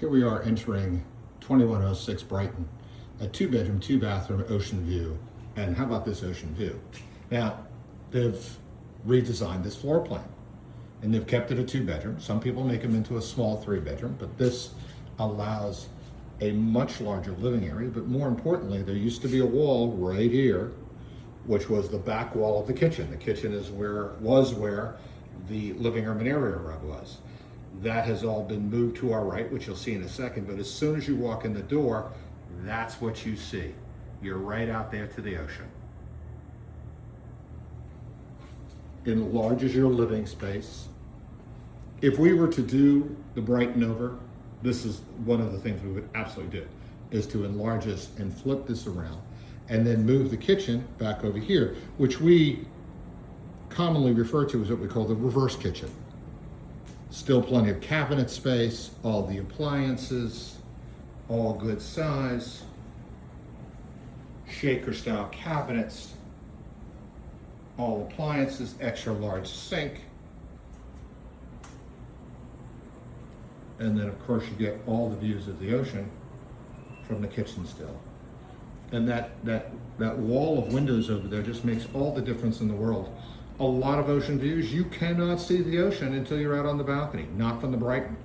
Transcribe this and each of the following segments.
Here we are entering 2106 Brighton, a 2-bedroom, 2-bathroom ocean view. And how about this ocean view? Now, they've redesigned this floor plan and they've kept it a 2-bedroom. Some people make them into a small 3-bedroom, but this allows a much larger living area. But more importantly, there used to be a wall right here, which was the back wall of the kitchen. The kitchen was where the living room and area rug was. That has all been moved to our right, which you'll see in a second, but as soon as you walk in the door, that's what you see. You're right out there to the ocean. Enlarges your living space. If we were to do the Brighton over, this is one of the things we would absolutely do, is to enlarge this and flip this around and then move the kitchen back over here, which we commonly refer to as what we call the reverse kitchen. Still plenty of cabinet space, all the appliances, all good size, shaker style cabinets, all appliances, extra large sink. And then of course you get all the views of the ocean from the kitchen still. And that wall of windows over there just makes all the difference in the world. A lot of ocean views, you cannot see the ocean until you're out on the balcony, not from the Brighton.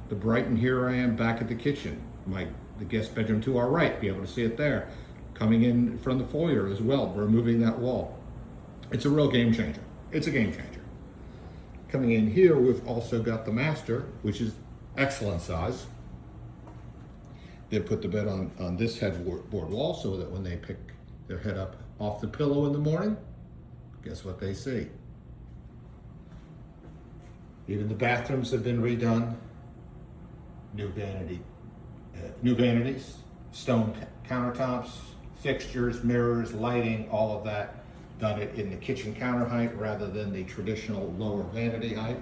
The Brighton, here I am back at the kitchen. The guest bedroom to our right, be able to see it there. Coming in from the foyer as well, removing that wall. It's a real game changer. It's a game changer. Coming in here, we've also got the master, which is excellent size. They put the bed on this headboard wall so that when they pick their head up off the pillow in the morning, guess what they see? Even the bathrooms have been redone. New vanities, stone countertops, fixtures, mirrors, lighting, all of that. Done it in the kitchen counter height rather than the traditional lower vanity height.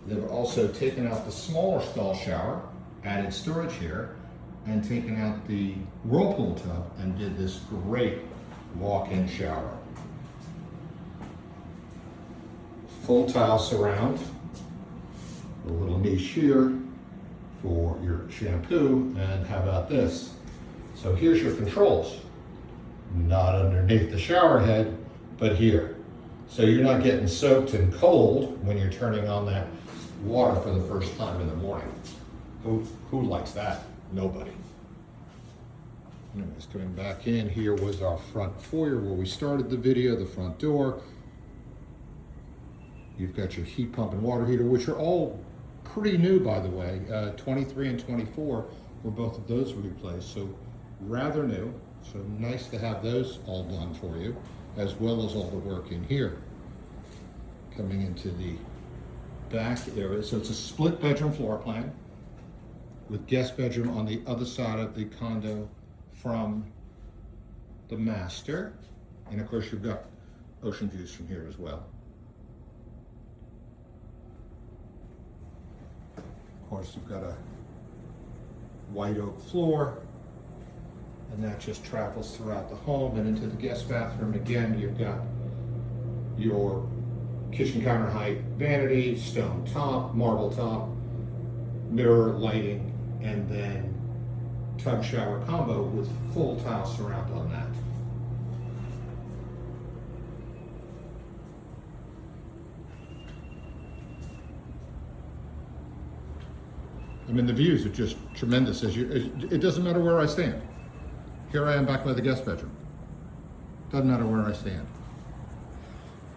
They've also taken out the smaller stall shower, added storage here, and taken out the whirlpool tub and did this great walk-in shower. Full tile surround, a little niche here for your shampoo, and how about this? So here's your controls, not underneath the shower head, but here. So you're not getting soaked and cold when you're turning on that water for the first time in the morning. Who likes that? Nobody. Anyways, coming back in, here was our front foyer where we started the video, the front door. You've got your heat pump and water heater, which are all pretty new, by the way. 23 and 24 were both of those replaced, so rather new. So nice to have those all done for you, as well as all the work in here. Coming into the back area, so it's a split bedroom floor plan with guest bedroom on the other side of the condo from the master. And of course you've got ocean views from here as well. Of course you've got a white oak floor, and that just travels throughout the home and into the guest bathroom. Again, you've got your kitchen counter height vanity, stone top, marble top, mirror lighting, and then tub shower combo with full tile surround on that. I mean, the views are just tremendous. It doesn't matter where I stand. Here I am back by the guest bedroom. Doesn't matter where I stand.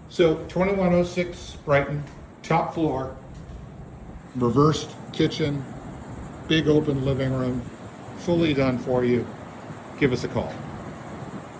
So 2106 Brighton, top floor, reversed kitchen, big open living room, fully done for you. Give us a call.